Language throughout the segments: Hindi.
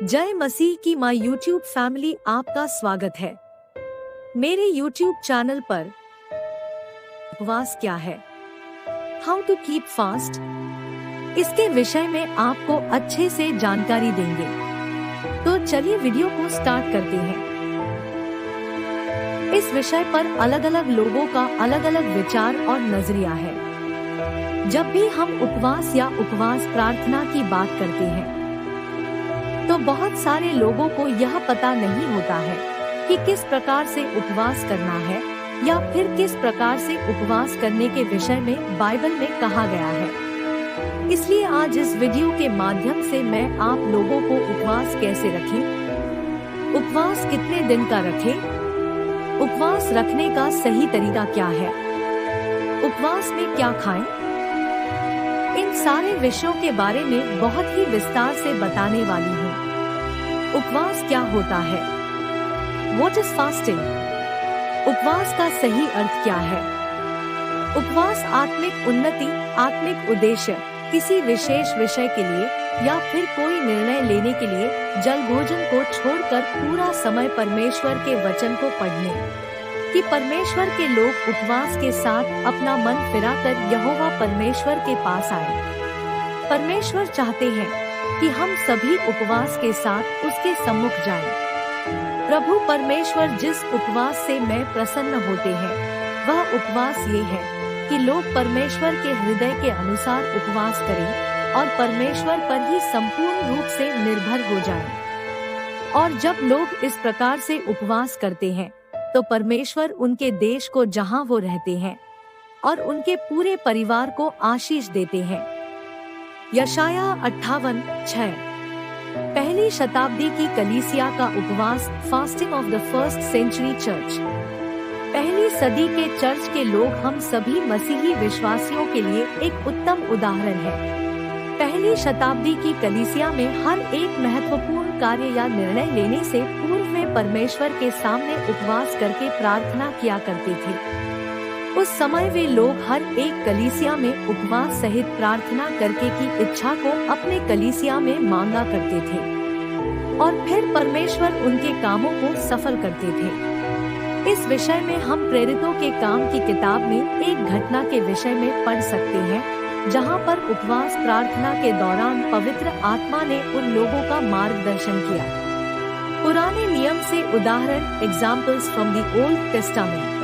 जय मसीह की माय यूट्यूब फैमिली, आपका स्वागत है। मेरे यूट्यूब चैनल पर उपवास क्या है, हाउ टू कीप फास्ट, इसके विषय में आपको अच्छे से जानकारी देंगे। तो चलिए वीडियो को स्टार्ट करते हैं। इस विषय पर अलग अलग लोगों का अलग अलग विचार और नजरिया है। जब भी हम उपवास या उपवास प्रार्थना की बात करते हैं तो बहुत सारे लोगों को यह पता नहीं होता है कि किस प्रकार से उपवास करना है या फिर किस प्रकार से उपवास करने के विषय में बाइबल में कहा गया है। इसलिए आज इस वीडियो के माध्यम से मैं आप लोगों को उपवास कैसे रखें, उपवास कितने दिन का रखें, उपवास रखने का सही तरीका क्या है, उपवास में क्या खाएं, इन सारे विषयों के बारे में बहुत ही विस्तार से बताने वाली हूँ। उपवास क्या होता है? What is fasting? उपवास का सही अर्थ क्या है? उपवास आत्मिक उन्नति, आत्मिक उद्देश्य, किसी विशेष विषय के लिए या फिर कोई निर्णय लेने के लिए जल भोजन को छोड़कर पूरा समय परमेश्वर के वचन को पढ़ने, कि परमेश्वर के लोग उपवास के साथ अपना मन फिराकर यहोवा परमेश्वर के पास आए। परमेश्वर चाहते हैं कि हम सभी उपवास के साथ उसके सम्मुख जाएं। प्रभु परमेश्वर जिस उपवास से मैं प्रसन्न होते हैं वह उपवास ये है कि लोग परमेश्वर के हृदय के अनुसार उपवास करें और परमेश्वर पर ही संपूर्ण रूप से निर्भर हो जाएं। और जब लोग इस प्रकार से उपवास करते हैं तो परमेश्वर उनके देश को जहां वो रहते हैं और उनके पूरे परिवार को आशीष देते हैं। यशाया 58:6। पहली शताब्दी की कलीसिया का उपवास, fasting of the first century church. पहली सदी के चर्च के लोग हम सभी मसीही विश्वासियों के लिए एक उत्तम उदाहरण है। पहली शताब्दी की कलीसिया में हर एक महत्वपूर्ण कार्य या निर्णय लेने से पूर्व वे परमेश्वर के सामने उपवास करके प्रार्थना किया करते थे। उस समय वे लोग हर एक कलीसिया में उपवास सहित प्रार्थना करके की इच्छा को अपने कलीसिया में मांगा करते थे और फिर परमेश्वर उनके कामों को सफल करते थे। इस विषय में हम प्रेरितों के काम की किताब में एक घटना के विषय में पढ़ सकते हैं जहां पर उपवास प्रार्थना के दौरान पवित्र आत्मा ने उन लोगों का मार्गदर्शन किया। पुराने नियम से उदाहरण, examples from the old testament.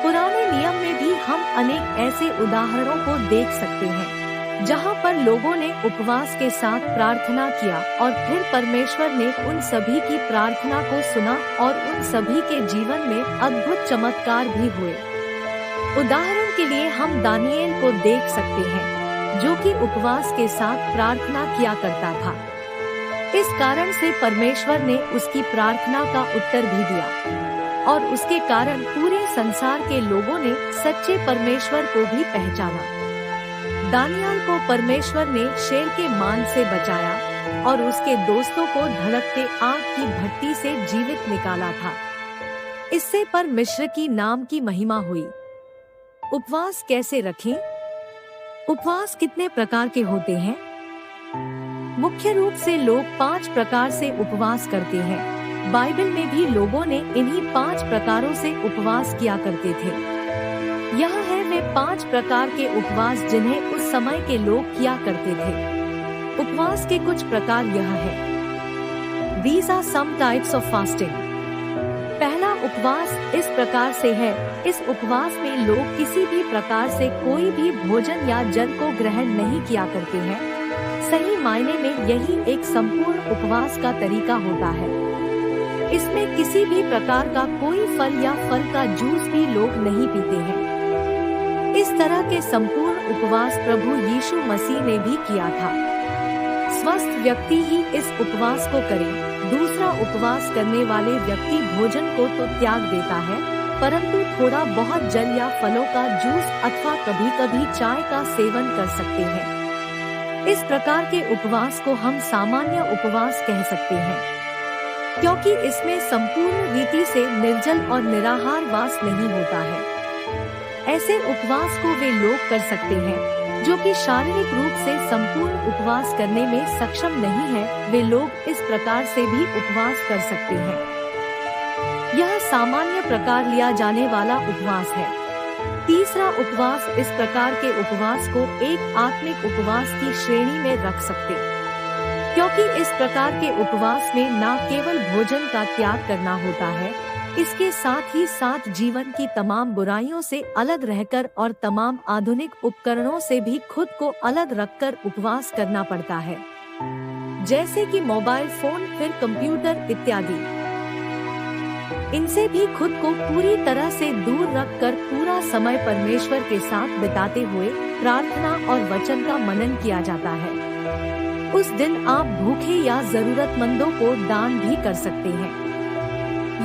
पुराने नियम में भी हम अनेक ऐसे उदाहरणों को देख सकते हैं जहां पर लोगों ने उपवास के साथ प्रार्थना किया और फिर परमेश्वर ने उन सभी की प्रार्थना को सुना और उन सभी के जीवन में अद्भुत चमत्कार भी हुए। उदाहरण के लिए हम दानिएल को देख सकते हैं जो कि उपवास के साथ प्रार्थना किया करता था। इस कारण से परमेश्वर ने उसकी प्रार्थना का उत्तर भी दिया और उसके कारण पूरे संसार के लोगों ने सच्चे परमेश्वर को भी पहचाना। दानियल को परमेश्वर ने शेर के मान से बचाया और उसके दोस्तों को धड़कते आग की भट्टी से जीवित निकाला था। इससे पर मिस्र की नाम की महिमा हुई। उपवास कैसे रखें? उपवास कितने प्रकार के होते हैं? मुख्य रूप से लोग 5 प्रकार से उपवास करते हैं। बाइबल में भी लोगों ने इन्हीं 5 प्रकारों से उपवास किया करते थे। यह है वे 5 प्रकार के उपवास जिन्हें उस समय के लोग किया करते थे। उपवास के कुछ प्रकार यह है। These are some types of fasting। पहला उपवास इस प्रकार से है। इस उपवास में लोग किसी भी प्रकार से कोई भी भोजन या जल को ग्रहण नहीं किया करते हैं। सही मायने में यही एक संपूर्ण उपवास का तरीका होता है। इसमें किसी भी प्रकार का कोई फल या फल का जूस भी लोग नहीं पीते हैं। इस तरह के संपूर्ण उपवास प्रभु यीशु मसीह ने भी किया था। स्वस्थ व्यक्ति ही इस उपवास को करे। दूसरा, उपवास करने वाले व्यक्ति भोजन को तो त्याग देता है परंतु थोड़ा बहुत जल या फलों का जूस अथवा कभी कभी चाय का सेवन कर सकते हैं। इस प्रकार के उपवास को हम सामान्य उपवास कह सकते हैं क्योंकि इसमें संपूर्ण रीति से निर्जल और निराहार वास नहीं होता है। ऐसे उपवास को वे लोग कर सकते हैं जो कि शारीरिक रूप से संपूर्ण उपवास करने में सक्षम नहीं है, वे लोग इस प्रकार से भी उपवास कर सकते हैं। यह सामान्य प्रकार लिया जाने वाला उपवास है। तीसरा उपवास, इस प्रकार के उपवास को एक आत्मिक उपवास की श्रेणी में रख सकते, क्योंकि इस प्रकार के उपवास में न केवल भोजन का त्याग करना होता है, इसके साथ ही साथ जीवन की तमाम बुराइयों से अलग रहकर और तमाम आधुनिक उपकरणों से भी खुद को अलग रखकर उपवास करना पड़ता है, जैसे कि मोबाइल फोन, फिर कंप्यूटर इत्यादि। इनसे भी खुद को पूरी तरह से दूर रखकर पूरा समय परमेश्वर के साथ बिताते हुए प्रार्थना और वचन का मनन किया जाता है। उस दिन आप भूखे या जरूरतमंदों को दान भी कर सकते हैं।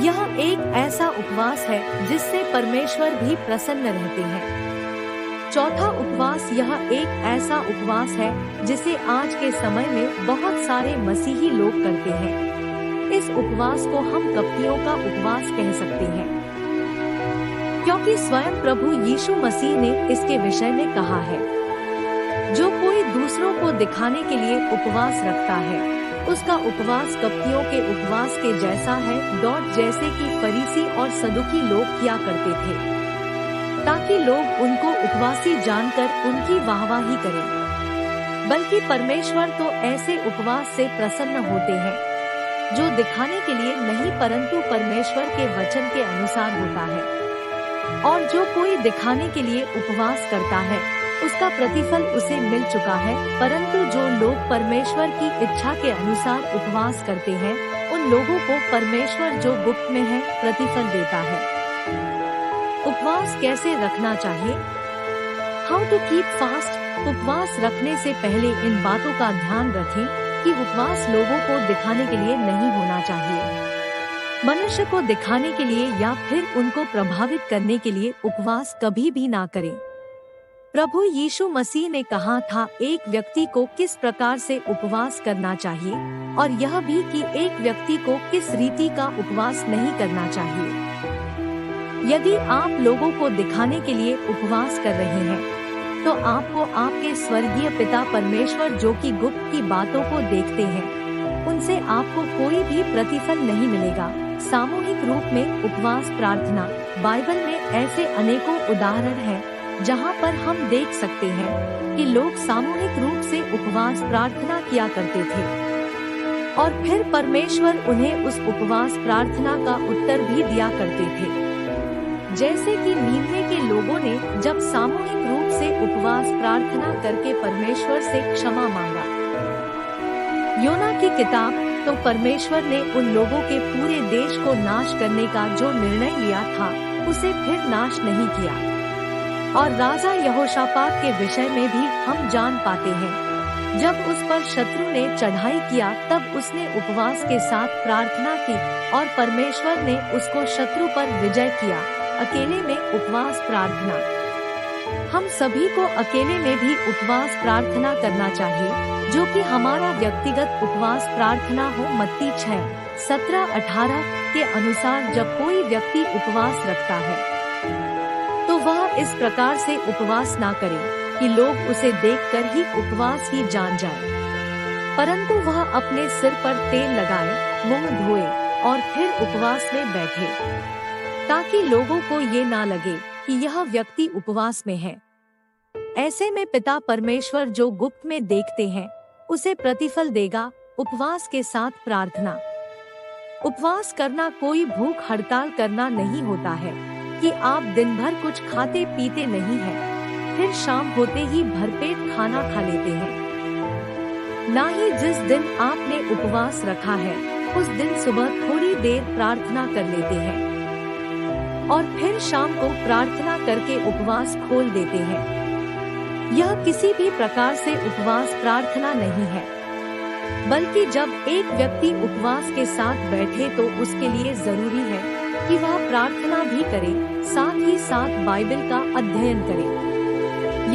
यह एक ऐसा उपवास है जिससे परमेश्वर भी प्रसन्न रहते हैं। चौथा उपवास, यह एक ऐसा उपवास है जिसे आज के समय में बहुत सारे मसीही लोग करते हैं। इस उपवास को हम कपटियों का उपवास कह सकते हैं, क्योंकि स्वयं प्रभु यीशु मसीह ने इसके विषय में कहा है, जो कोई दूसरों को दिखाने के लिए उपवास रखता है, उसका उपवास कपटियों के उपवास के जैसा है, जैसे कि फरीसी और सदुकी लोग किया करते थे, ताकि लोग उनको उपवासी जानकर उनकी वाहवाही करें। बल्कि परमेश्वर तो ऐसे उपवास से प्रसन्न होते हैं जो दिखाने के लिए नहीं परंतु परमेश्वर के वचन के अनुसार होता है। और जो कोई दिखाने के लिए उपवास करता है, उसका प्रतिफल उसे मिल चुका है, परंतु जो लोग परमेश्वर की इच्छा के अनुसार उपवास करते हैं, उन लोगों को परमेश्वर जो गुप्त में है प्रतिफल देता है। उपवास कैसे रखना चाहिए? How to keep fast. उपवास रखने से पहले इन बातों का ध्यान रखें कि उपवास लोगों को दिखाने के लिए नहीं होना चाहिए। मनुष्य को दिखाने के लिए या फिर उनको प्रभावित करने के लिए उपवास कभी भी ना करें। प्रभु यीशु मसीह ने कहा था एक व्यक्ति को किस प्रकार से उपवास करना चाहिए, और यह भी कि एक व्यक्ति को किस रीति का उपवास नहीं करना चाहिए। यदि आप लोगों को दिखाने के लिए उपवास कर रहे हैं, तो आपको आपके स्वर्गीय पिता परमेश्वर जो कि गुप्त की बातों को देखते हैं, उनसे आपको कोई भी प्रतिफल नहीं मिलेगा। सामूहिक रूप में उपवास प्रार्थना, बाइबल में ऐसे अनेकों उदाहरण हैं जहां पर हम देख सकते हैं कि लोग सामूहिक रूप से उपवास प्रार्थना किया करते थे, और फिर परमेश्वर उन्हें उस उपवास प्रार्थना का उत्तर भी दिया करते थे। जैसे कि नीनवे के लोगों ने जब सामूहिक रूप से उपवास प्रार्थना करके परमेश्वर से क्षमा मांगा। योना की किताब, तो परमेश्वर ने उन लोगों के पूरे देश को नाश करने का जो निर्णय लिया था, उसे फिर नाश नहीं किया। और राजा यहोशापात के विषय में भी हम जान पाते हैं, जब उस पर शत्रु ने चढ़ाई किया तब उसने उपवास के साथ प्रार्थना की और परमेश्वर ने उसको शत्रु पर विजय किया। अकेले में उपवास प्रार्थना। हम सभी को अकेले में भी उपवास प्रार्थना करना चाहिए, जो कि हमारा व्यक्तिगत उपवास प्रार्थना हो। मत्ती 6:17-18 के अनुसार जब कोई व्यक्ति उपवास रखता है, तो वह इस प्रकार से उपवास ना करे कि लोग उसे देखकर ही उपवास ही जान जाए, परंतु वह अपने सिर पर तेल लगाए, मुंह धोए और फिर उपवास में बैठे, ताकि लोगों को ये ना लगे कि यह व्यक्ति उपवास में है। ऐसे में पिता परमेश्वर जो गुप्त में देखते हैं, उसे प्रतिफल देगा। उपवास के साथ प्रार्थना। उपवास करना कोई भूख हड़ताल करना नहीं होता है कि आप दिन भर कुछ खाते पीते नहीं हैं, फिर शाम होते ही भरपेट खाना खा लेते हैं। ना ही जिस दिन आपने उपवास रखा है, उस दिन सुबह थोड़ी देर प्रार्थना कर लेते हैं और फिर शाम को प्रार्थना करके उपवास खोल देते हैं। यह किसी भी प्रकार से उपवास प्रार्थना नहीं है, बल्कि जब एक व्यक्ति उपवास के साथ बैठे तो उसके लिए जरूरी है कि वह प्रार्थना भी करे, साथ ही साथ बाइबल का अध्ययन करे।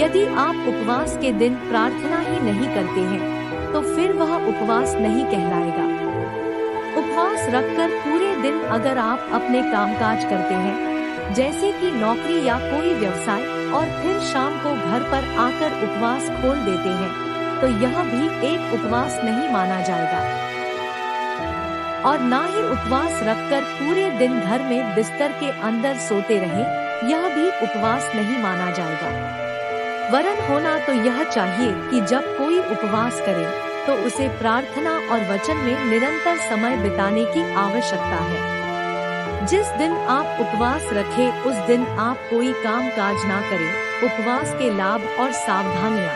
यदि आप उपवास के दिन प्रार्थना ही नहीं करते हैं, तो फिर वह उपवास नहीं कहलाएगा। उपवास रखकर पूरे दिन अगर आप अपने कामकाज करते हैं, जैसे कि नौकरी या कोई व्यवसाय, और फिर शाम को घर पर आकर उपवास खोल देते हैं, तो यह भी एक उपवास नहीं माना जाएगा। और ना ही उपवास रखकर पूरे दिन घर में बिस्तर के अंदर सोते रहे, यह भी उपवास नहीं माना जाएगा। वरन होना तो यह चाहिए कि जब कोई उपवास करे तो उसे प्रार्थना और वचन में निरंतर समय बिताने की आवश्यकता है। जिस दिन आप उपवास रखें उस दिन आप कोई काम काज ना करें। उपवास के लाभ और सावधानियाँ,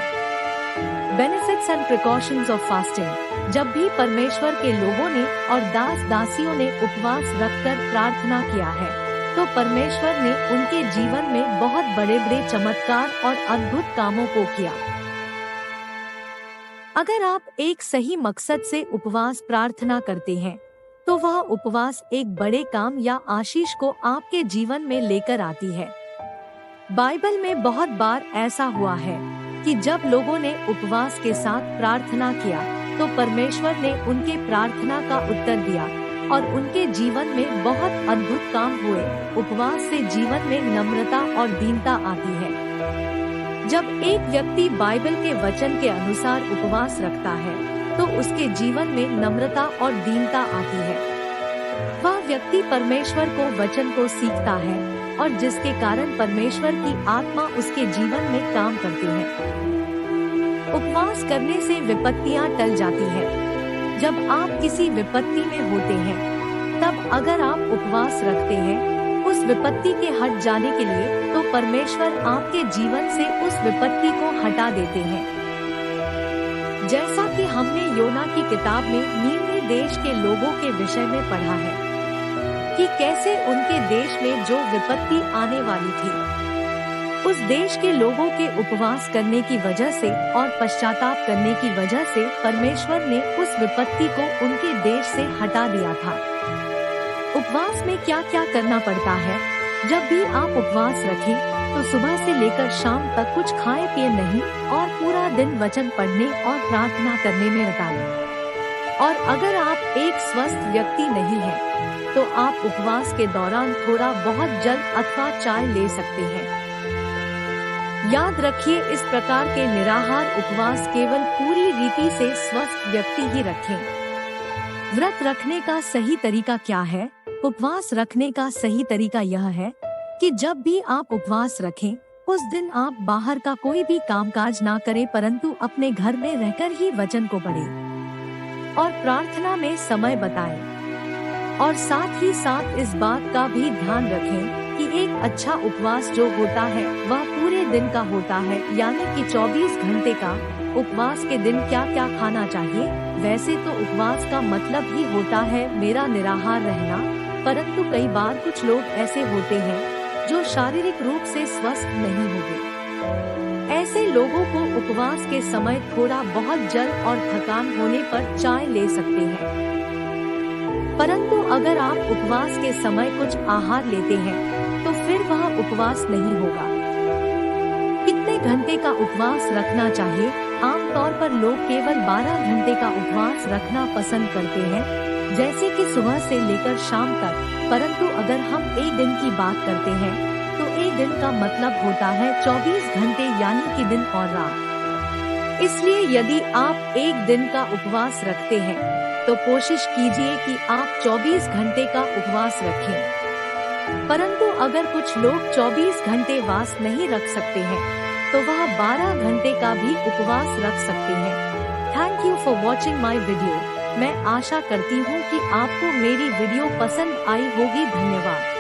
benefits and precautions of fasting. जब भी परमेश्वर के लोगों ने और दास दासियों ने उपवास रखकर प्रार्थना किया है, तो परमेश्वर ने उनके जीवन में बहुत बड़े बड़े चमत्कार और अद्भुत कामों को किया। अगर आप एक सही मकसद से उपवास प्रार्थना करते हैं, तो वह उपवास एक बड़े काम या आशीष को आपके जीवन में लेकर आती है। बाइबल में बहुत बार ऐसा हुआ है कि जब लोगों ने उपवास के साथ प्रार्थना किया, तो परमेश्वर ने उनके प्रार्थना का उत्तर दिया और उनके जीवन में बहुत अद्भुत काम हुए। उपवास से जीवन में नम्रता और दीनता आती है। जब एक व्यक्ति बाइबल के वचन के अनुसार उपवास रखता है, तो उसके जीवन में नम्रता और दीनता आती है। वह व्यक्ति परमेश्वर को वचन को सीखता है और जिसके कारण परमेश्वर की आत्मा उसके जीवन में काम करती है। उपवास करने से विपत्तियां टल जाती है। जब आप किसी विपत्ति में होते हैं, तब अगर आप उपवास रखते हैं उस विपत्ति के हट जाने के लिए, तो परमेश्वर आपके जीवन से उस विपत्ति को हटा देते हैं। जैसा कि हमने योना की किताब में नीनवे देश के लोगों के विषय में पढ़ा है कि कैसे उनके देश में जो विपत्ति आने वाली थी, उस देश के लोगों के उपवास करने की वजह से और पश्चाताप करने की वजह से परमेश्वर ने उस विपत्ति को उनके देश से हटा दिया था। उपवास में क्या क्या करना पड़ता है? जब भी आप उपवास रखें, तो सुबह से लेकर शाम तक कुछ खाए पिए नहीं और पूरा दिन वचन पढ़ने और प्रार्थना करने में बिताएं। और अगर आप एक स्वस्थ व्यक्ति नहीं हैं, तो आप उपवास के दौरान थोड़ा बहुत जल अथवा चाय ले सकते हैं। याद रखिए, इस प्रकार के निराहार उपवास केवल पूरी रीति से स्वस्थ व्यक्ति ही रखें। व्रत रखने का सही तरीका क्या है? उपवास रखने का सही तरीका यह है कि जब भी आप उपवास रखें, उस दिन आप बाहर का कोई भी कामकाज ना करें, परंतु अपने घर में रहकर ही वचन को पढ़ें और प्रार्थना में समय बिताएं। और साथ ही साथ इस बात का भी ध्यान रखें कि एक अच्छा उपवास जो होता है वह पूरे दिन का होता है, यानी कि 24 घंटे का। उपवास के दिन क्या क्या खाना चाहिए? वैसे तो उपवास का मतलब ही होता है मेरा निराहार रहना, परंतु कई बार कुछ लोग ऐसे होते हैं जो शारीरिक रूप से स्वस्थ नहीं होते। ऐसे लोगों को उपवास के समय थोड़ा बहुत जल और थकान होने पर चाय ले सकते हैं। परंतु अगर आप उपवास के समय कुछ आहार लेते हैं, तो फिर वह उपवास नहीं होगा। कितने घंटे का उपवास रखना चाहिए? आमतौर पर लोग केवल 12 घंटे का उपवास रखना पसंद करते हैं, जैसे कि सुबह से लेकर शाम तक। परंतु अगर हम एक दिन की बात करते हैं, तो एक दिन का मतलब होता है 24 घंटे, यानी कि दिन और रात। इसलिए यदि आप एक दिन का उपवास रखते हैं, तो कोशिश कीजिए कि आप 24 घंटे का उपवास रखें। परंतु अगर कुछ लोग 24 घंटे वास नहीं रख सकते हैं, तो वह 12 घंटे का भी उपवास रख सकते हैं। Thank you for watching my video. मैं आशा करती हूँ कि आपको मेरी वीडियो पसंद आई होगी। धन्यवाद।